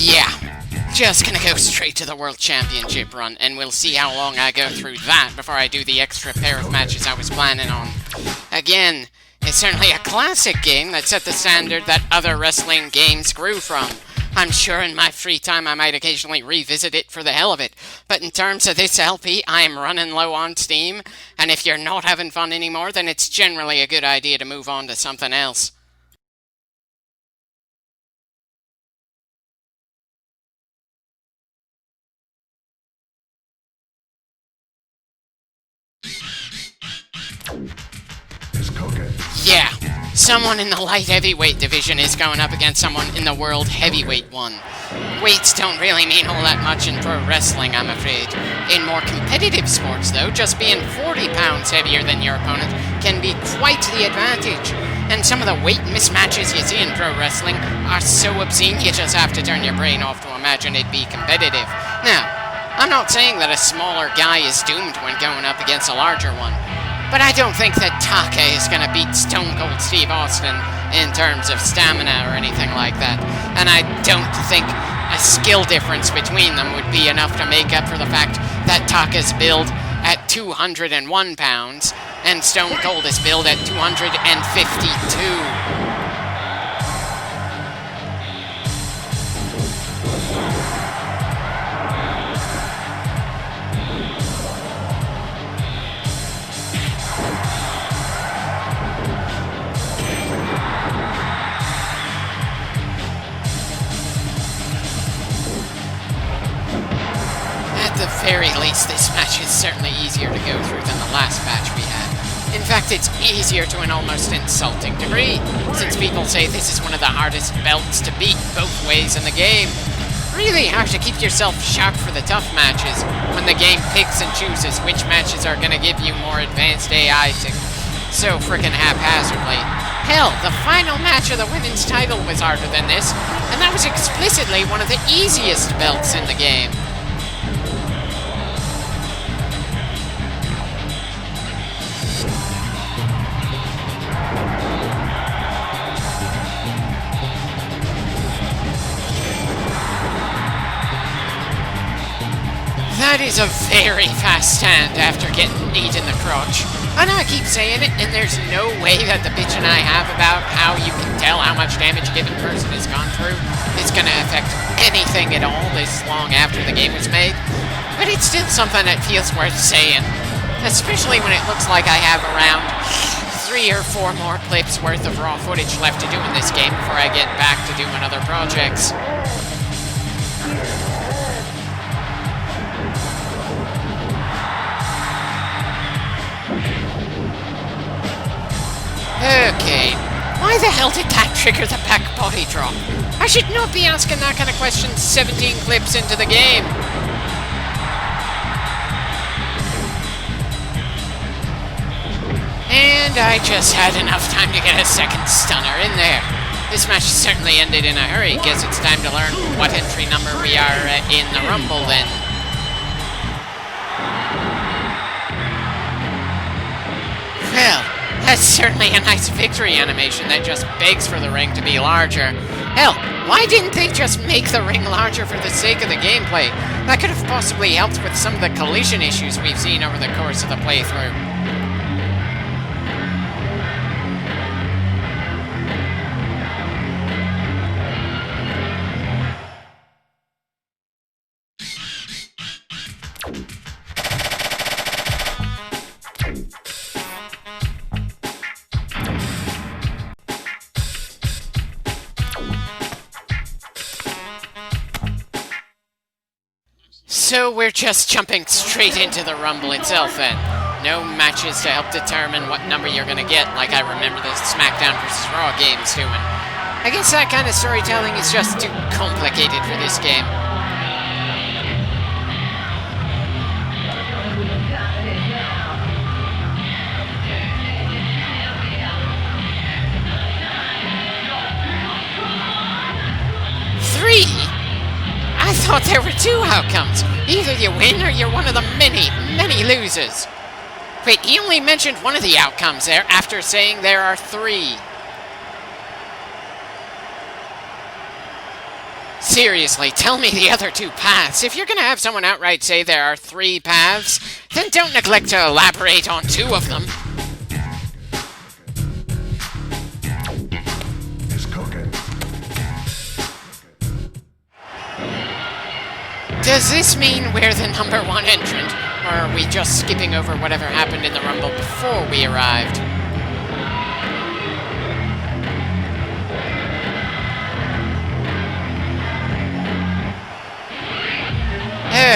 Yeah, just gonna go straight to the World Championship run, and we'll see how long I go through that before I do the extra pair of matches I was planning on. Again, it's certainly a classic game that set the standard that other wrestling games grew from. I'm sure in my free time I might occasionally revisit it for the hell of it, but in terms of this LP, I am running low on steam, and if you're not having fun anymore, then it's generally a good idea to move on to something else. Yeah, someone in the light heavyweight division is going up against someone in the world heavyweight one. Weights don't really mean all that much in pro wrestling, I'm afraid. In more competitive sports, though, just being 40 pounds heavier than your opponent can be quite the advantage. And some of the weight mismatches you see in pro wrestling are so obscene you just have to turn your brain off to imagine it'd be competitive. Now, I'm not saying that a smaller guy is doomed when going up against a larger one, but I don't think that Taka is going to beat Stone Cold Steve Austin in terms of stamina or anything like that. And I don't think a skill difference between them would be enough to make up for the fact that Taka's billed at 201 pounds and Stone Cold is billed at 252. At the very least, this match is certainly easier to go through than the last match we had. In fact, it's easier to an almost insulting degree, since people say this is one of the hardest belts to beat both ways in the game. Really hard to keep yourself sharp for the tough matches when the game picks and chooses which matches are going to give you more advanced AI to so frickin' haphazardly. Hell, the final match of the women's title was harder than this, and that was explicitly one of the easiest belts in the game. That is a very fast stand after getting kneed in the crotch. I know I keep saying it, and there's no way that the bitch and I have about how you can tell how much damage a given person has gone through is going to affect anything at all this long after the game was made. But it's still something that feels worth saying, especially when it looks like I have around 3 or 4 more clips worth of raw footage left to do in this game before I get back to doing other projects. Okay, why the hell did that trigger the back body drop? I should not be asking that kind of question 17 clips into the game. And I just had enough time to get a second stunner in there. This match certainly ended in a hurry. Guess it's time to learn what entry number we are in the Rumble then. Well, that's certainly a nice victory animation that just begs for the ring to be larger. Hell, why didn't they just make the ring larger for the sake of the gameplay? That could have possibly helped with some of the collision issues we've seen over the course of the playthrough. So we're just jumping straight into the Rumble itself then. No matches to help determine what number you're gonna get, like I remember the SmackDown vs. Raw games doing. I guess that kind of storytelling is just too complicated for this game. I thought there were 2 outcomes. Either you win or you're one of the many losers. Wait, he only mentioned one of the outcomes there after saying there are 3. Seriously, tell me the other two paths. If you're gonna have someone outright say there are 3 paths, then don't neglect to elaborate on 2 of them. It's cooking. Does this mean we're the number 1 entrant, or are we just skipping over whatever happened in the Rumble before we arrived?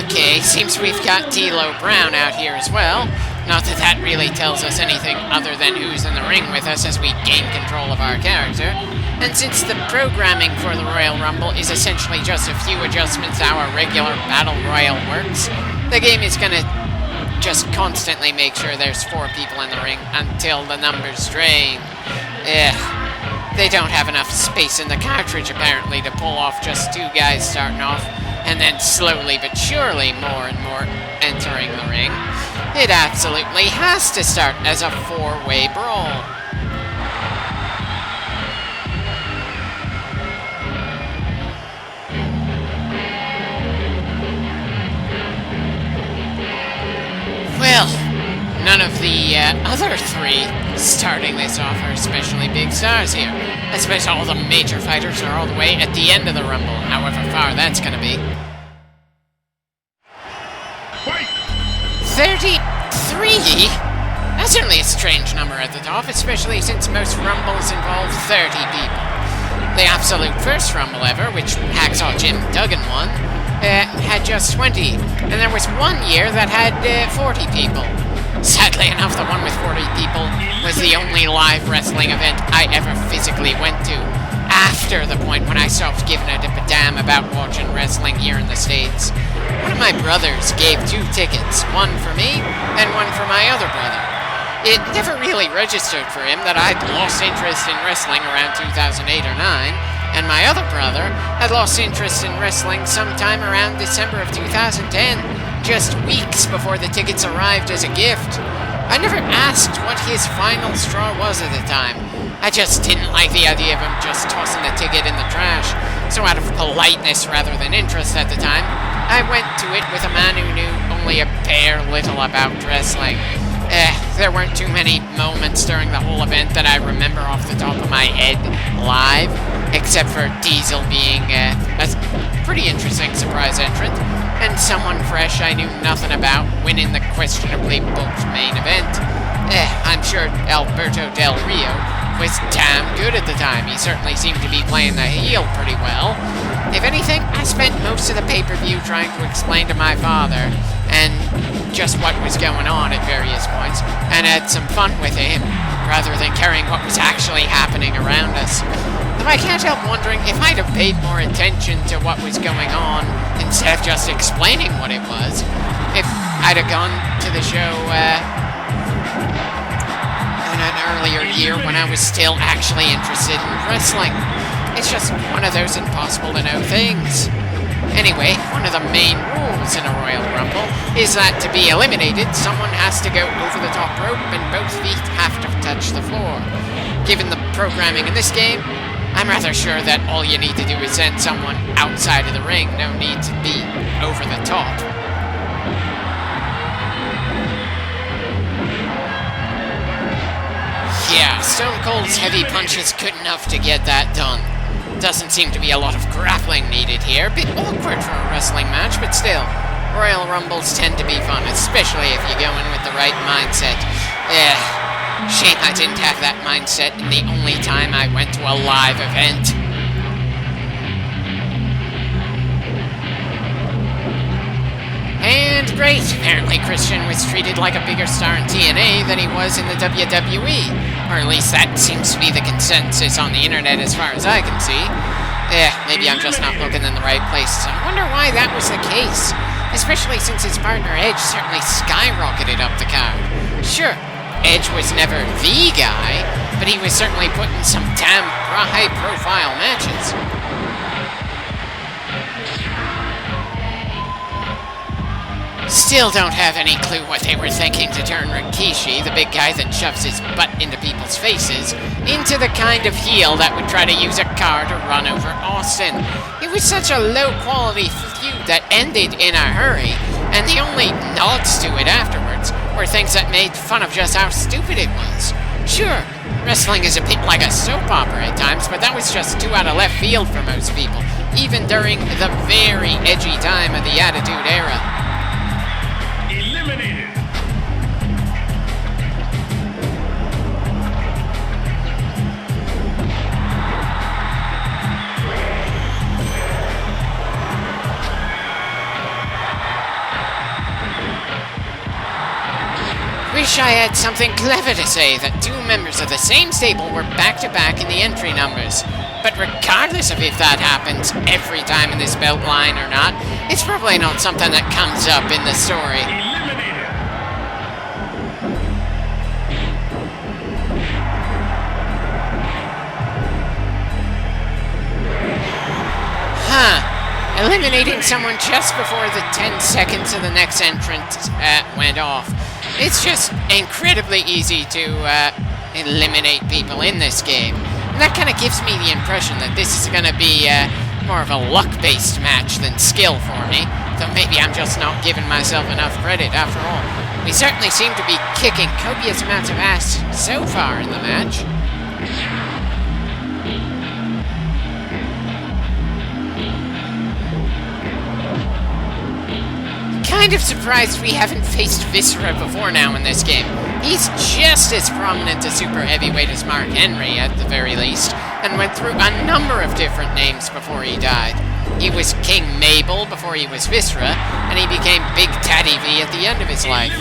Okay, seems we've got D'Lo Brown out here as well. Not that that really tells us anything other than who's in the ring with us as we gain control of our character. And since the programming for the Royal Rumble is essentially just a few adjustments to how a regular Battle Royale works, the game is gonna just constantly make sure there's 4 people in the ring until the numbers drain. They don't have enough space in the cartridge apparently to pull off just 2 guys starting off, and then slowly but surely more and more entering the ring. It absolutely has to start as a 4-way brawl. Well, none of the other 3 starting this off are especially big stars here. I suppose all the major fighters are all the way at the end of the Rumble, however far that's gonna be. 33? That's certainly a strange number at the top, especially since most Rumbles involve 30 people. The absolute first Rumble ever, which Hacksaw Jim Duggan won, had just 20, and there was 1 year that had 40 people. Sadly enough, the one with 40 people was the only live wrestling event I ever physically went to, after the point when I stopped giving a damn about watching wrestling here in the States. One of my brothers gave 2 tickets, one for me and one for my other brother. It never really registered for him that I'd lost interest in wrestling around 2008 or 9, and my other brother had lost interest in wrestling sometime around December of 2010, just weeks before the tickets arrived as a gift. I never asked what his final straw was at the time. I just didn't like the idea of him just tossing the ticket in the trash, so out of politeness rather than interest at the time, I went to it with a man who knew only a bare little about wrestling. There weren't too many moments during the whole event that I remember off the top of my head live, except for Diesel being a pretty interesting surprise entrant, and someone fresh I knew nothing about winning the questionably booked main event. I'm sure Alberto Del Rio was damn good at the time. He certainly seemed to be playing the heel pretty well. If anything, I spent most of the pay-per-view trying to explain to my father and just what was going on at various points, and had some fun with him, rather than caring what was actually happening around us. Though I can't help wondering if I'd have paid more attention to what was going on instead of just explaining what it was, if I'd have gone to the show in an earlier year when I was still actually interested in wrestling. It's just one of those impossible to know things. Anyway, one of the main rules in a Royal Rumble is that to be eliminated, someone has to go over the top rope and both feet have to touch the floor. Given the programming in this game, I'm rather sure that all you need to do is send someone outside of the ring, no need to be over the top. Yeah, Stone Cold's heavy punch is good enough to get that done. Doesn't seem to be a lot of grappling needed here. Bit awkward for a wrestling match, but still. Royal Rumbles tend to be fun, especially if you go in with the right mindset. Shame I didn't have that mindset the only time I went to a live event. And great, apparently Christian was treated like a bigger star in TNA than he was in the WWE. Or at least that seems to be the consensus on the internet as far as I can see. Maybe I'm just not looking in the right places. I wonder why that was the case. Especially since his partner Edge certainly skyrocketed up the card. Sure, Edge was never the guy, but he was certainly putting some damn high-profile matches. Still don't have any clue what they were thinking to turn Rikishi, the big guy that shoves his butt into people's faces, into the kind of heel that would try to use a car to run over Austin. It was such a low-quality feud that ended in a hurry, and the only nods to it afterwards were things that made fun of just how stupid it was. Sure, wrestling is a bit like a soap opera at times, but that was just too out of left field for most people, even during the very edgy time of the Attitude Era. Eliminated. Wish I had something clever to say that two members of the same stable were back-to-back in the entry numbers. But regardless of if that happens every time in this belt line or not, it's probably not something that comes up in the story. Eliminated. Eliminating someone just before the 10 seconds of the next entrance went off. It's just incredibly easy to eliminate people in this game. And that kind of gives me the impression that this is going to be more of a luck-based match than skill for me. Though maybe I'm just not giving myself enough credit after all. We certainly seem to be kicking copious amounts of ass so far in the match. Kind of surprised we haven't faced Viscera before now in this game. He's just as prominent a super heavyweight as Mark Henry, at the very least, and went through a number of different names before he died. He was King Mabel before he was Viscera, and he became Big Daddy V at the end of his life.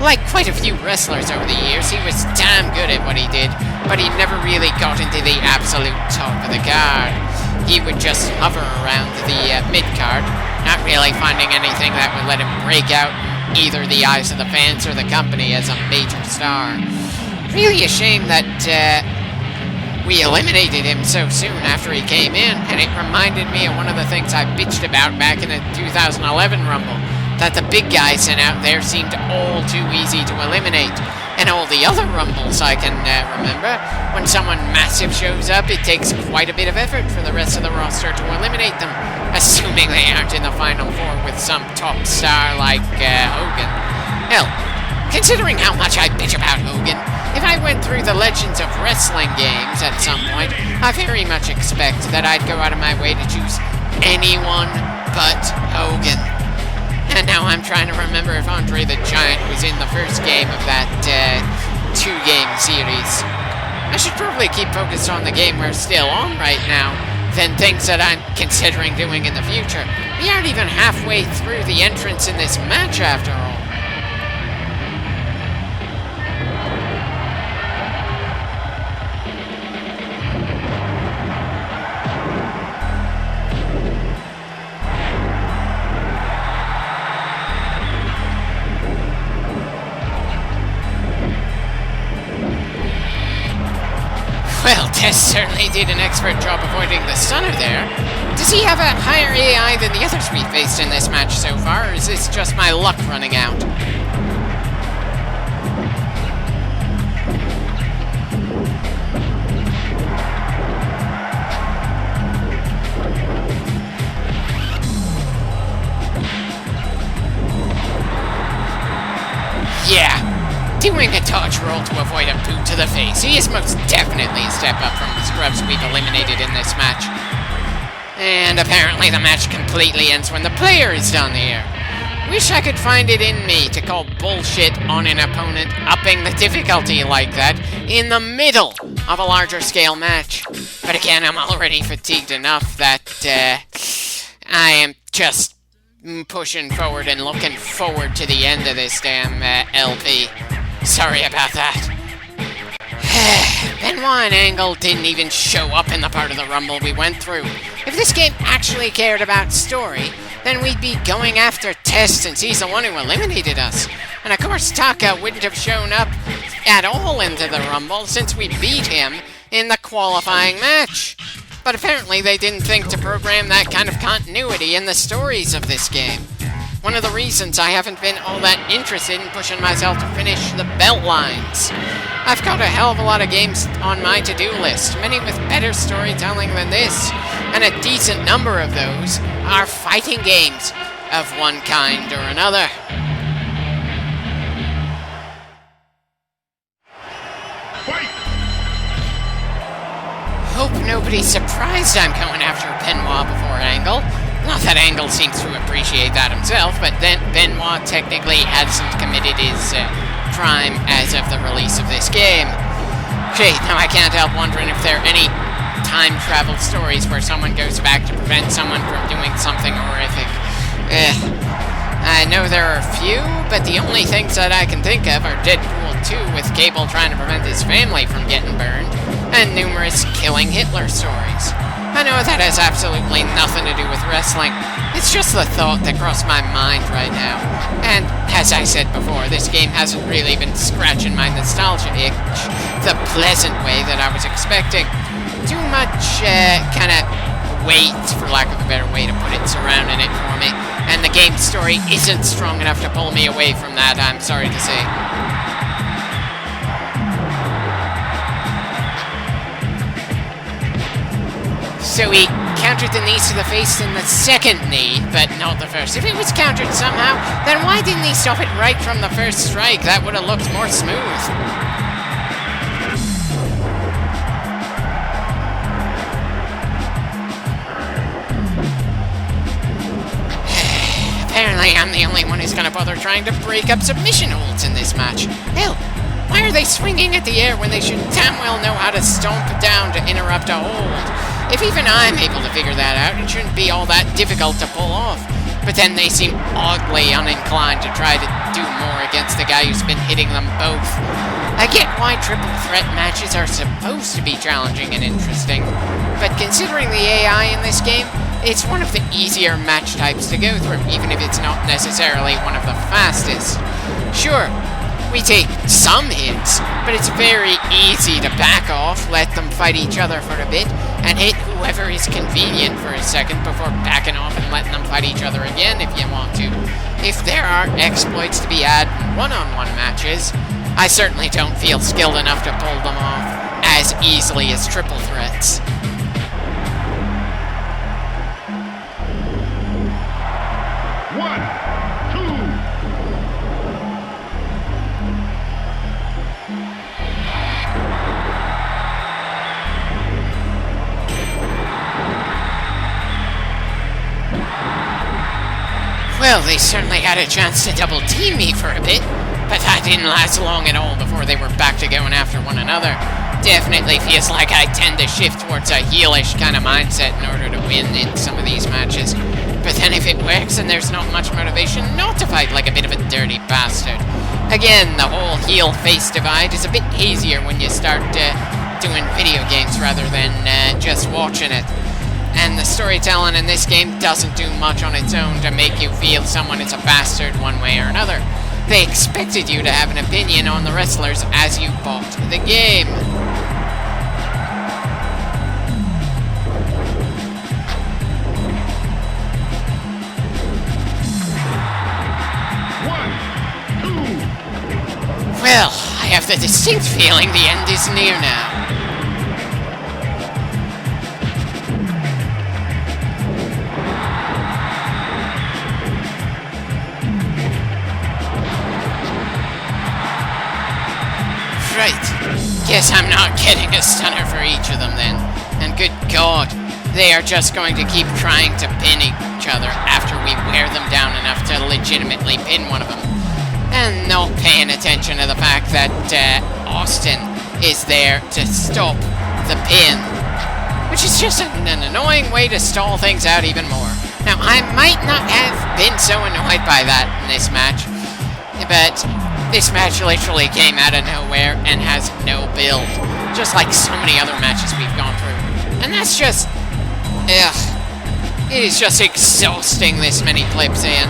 Like quite a few wrestlers over the years, he was damn good at what he did, but he never really got into the absolute top of the card. He would just hover around the mid-card, not really finding anything that would let him break out either the eyes of the fans or the company as a major star. Really a shame that we eliminated him so soon after he came in, and it reminded me of one of the things I bitched about back in the 2011 Rumble, that the big guys sent out there seemed all too easy to eliminate. And all the other Rumbles I can remember, when someone massive shows up, it takes quite a bit of effort for the rest of the roster to eliminate them, assuming they aren't in the Final Four with some top star like Hogan. Hell, considering how much I bitch about Hogan, if I went through the Legends of Wrestling games at some point, I very much expect that I'd go out of my way to choose anyone but Hogan. And now I'm trying to remember if Andre the Giant was in the first game of that two-game series. I should probably keep focused on the game we're still on right now than things that I'm considering doing in the future. We aren't even halfway through the entrance in this match after all. Well, Tess certainly did an expert job avoiding the stunner there. Does he have a higher AI than the others we faced in this match so far, or is this just my luck running out? Yeah. Doing a dodge roll to avoid a boot to the face. He is most definitely a step up from the scrubs we've eliminated in this match. And apparently the match completely ends when the player is done here. Wish I could find it in me to call bullshit on an opponent upping the difficulty like that in the middle of a larger scale match. But again, I'm already fatigued enough that I am just pushing forward and looking forward to the end of this damn LP. Sorry about that. Benoit and Angle didn't even show up in the part of the Rumble we went through. If this game actually cared about story, then we'd be going after Test since he's the one who eliminated us. And of course Taka wouldn't have shown up at all into the Rumble since we beat him in the qualifying match. But apparently they didn't think to program that kind of continuity in the stories of this game. One of the reasons I haven't been all that interested in pushing myself to finish the belt lines. I've got a hell of a lot of games on my to-do list, many with better storytelling than this, and a decent number of those are fighting games of one kind or another. Hope nobody's surprised I'm going after Benoit before Angle. Not that Angle seems to appreciate that himself, but then Benoit technically hasn't committed his crime as of the release of this game. Okay, now I can't help wondering if there are any time travel stories where someone goes back to prevent someone from doing something horrific. I know there are a few, but the only things that I can think of are Deadpool 2 with Cable trying to prevent his family from getting burned, and numerous killing Hitler stories. I know that has absolutely nothing to do with wrestling. It's just the thought that crossed my mind right now. And, as I said before, this game hasn't really been scratching my nostalgia itch the pleasant way that I was expecting. Too much, kind of weight, for lack of a better way to put it, surrounding it for me. And the game story isn't strong enough to pull me away from that, I'm sorry to say. So he countered the knees to the face in the second knee, but not the first. If it was countered somehow, then why didn't he stop it right from the first strike? That would have looked more smooth. Apparently I'm the only one who's gonna bother trying to break up submission holds in this match. Hell, why are they swinging at the air when they should damn well know how to stomp down to interrupt a hold? If even I'm able to figure that out, it shouldn't be all that difficult to pull off. But then they seem oddly uninclined to try to do more against the guy who's been hitting them both. I get why triple threat matches are supposed to be challenging and interesting, but considering the AI in this game, it's one of the easier match types to go through, even if it's not necessarily one of the fastest. Sure, we take some hits, but it's very easy to back off, let them fight each other for a bit, and hit whoever is convenient for a second before backing off and letting them fight each other again if you want to. If there are exploits to be had in one-on-one matches, I certainly don't feel skilled enough to pull them off as easily as triple threats. Well, they certainly had a chance to double team me for a bit, but that didn't last long at all before they were back to going after one another. Definitely feels like I tend to shift towards a heelish kind of mindset in order to win in some of these matches. But then if it works and there's not much motivation, not to fight like a bit of a dirty bastard. Again, the whole heel-face divide is a bit easier when you start doing video games rather than just watching it. And the storytelling in this game doesn't do much on its own to make you feel someone is a bastard one way or another. They expected you to have an opinion on the wrestlers as you bought the game. Well, I have the distinct feeling the end is near now. Right. Guess I'm not getting a stunner for each of them then. And good God, they are just going to keep trying to pin each other after we wear them down enough to legitimately pin one of them. And not paying attention to the fact that Austin is there to stop the pin. Which is just an annoying way to stall things out even more. Now, I might not have been so annoyed by that in this match, but this match literally came out of nowhere and has no build, just like so many other matches we've gone through. And that's just... ugh. It is just exhausting this many clips in.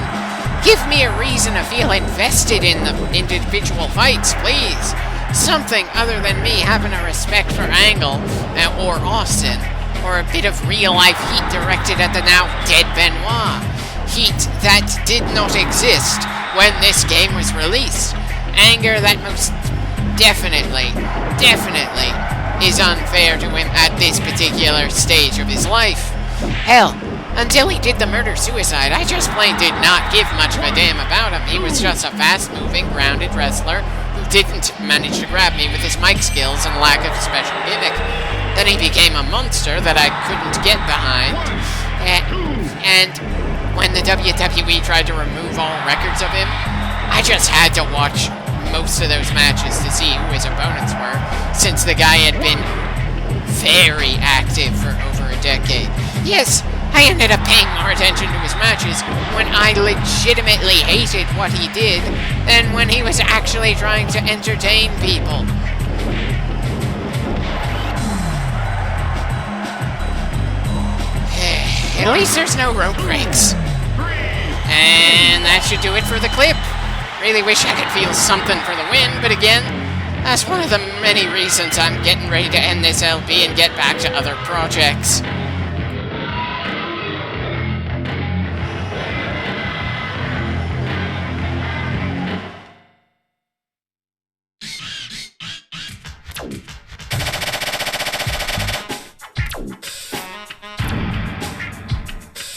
Give me a reason to feel invested in the individual fights, please. Something other than me having a respect for Angle or Austin, or a bit of real-life heat directed at the now dead Benoit. heat that did not exist when this game was released. Anger that most definitely is unfair to him at this particular stage of his life. Hell, until he did the murder-suicide, I just plain did not give much of a damn about him. He was just a fast-moving, grounded wrestler who didn't manage to grab me with his mic skills and lack of special gimmick. Then he became a monster that I couldn't get behind. And when the WWE tried to remove all records of him, I just had to watch most of those matches to see who his opponents were, since the guy had been very active for over a decade. Yes, I ended up paying more attention to his matches when I legitimately hated what he did than when he was actually trying to entertain people. At least there's no rope breaks. And that should do it for the clip. Really wish I could feel something for the win, but again, that's one of the many reasons I'm getting ready to end this LP and get back to other projects.